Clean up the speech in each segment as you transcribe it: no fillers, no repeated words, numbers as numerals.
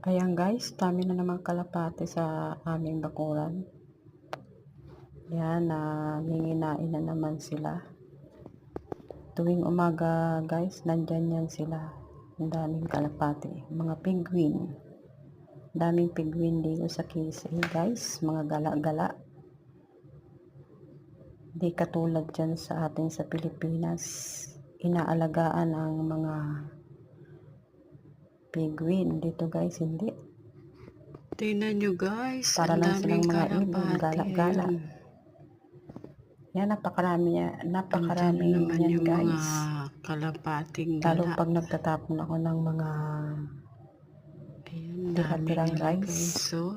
Ayan guys, dami na naman kalapate sa aming bakuran. Yan, nginginain na naman sila. Tuwing umaga guys, nandyan yan sila. Ang daming kalapate. Mga penguin. Daming penguin dito sa Kisay guys. Mga gala-gala. Di katulad dyan sa atin sa Pilipinas. Inaalagaan ang mga penguin. Dito guys, hindi. Tingnan nyo guys, Para ang lang silang daming mga ibon, kalapate. gala-gala. Yan, napakarami naman yan yung guys. mga kalapating Lalo gala. pag nagtatapon ako ng mga Ayan, dami tira-tirang nila rice. guys. So,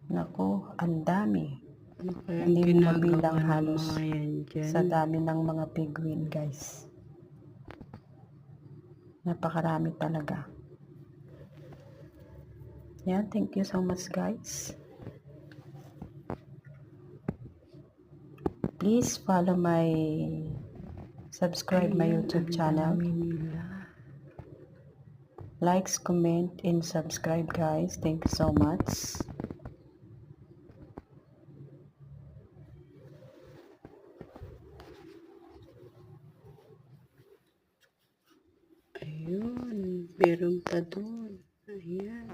naku, ang dami. ano kaya Hindi mo ginagawa mabilang ng halos mga yan dyan? sa dami ng mga penguin guys. Napakarami talaga. Yan, thank you so much guys. Please follow subscribe my YouTube channel. Likes, comment, and subscribe guys. Thank you so much. Ayun, meron pa doon. Ayan.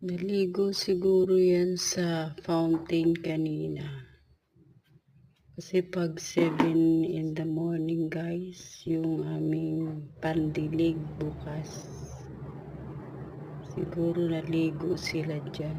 Naligo siguro yan sa fountain kanina. Kasi pag 7 in the morning guys, yung aming pandilig bukas. Siguro naligo sila dyan.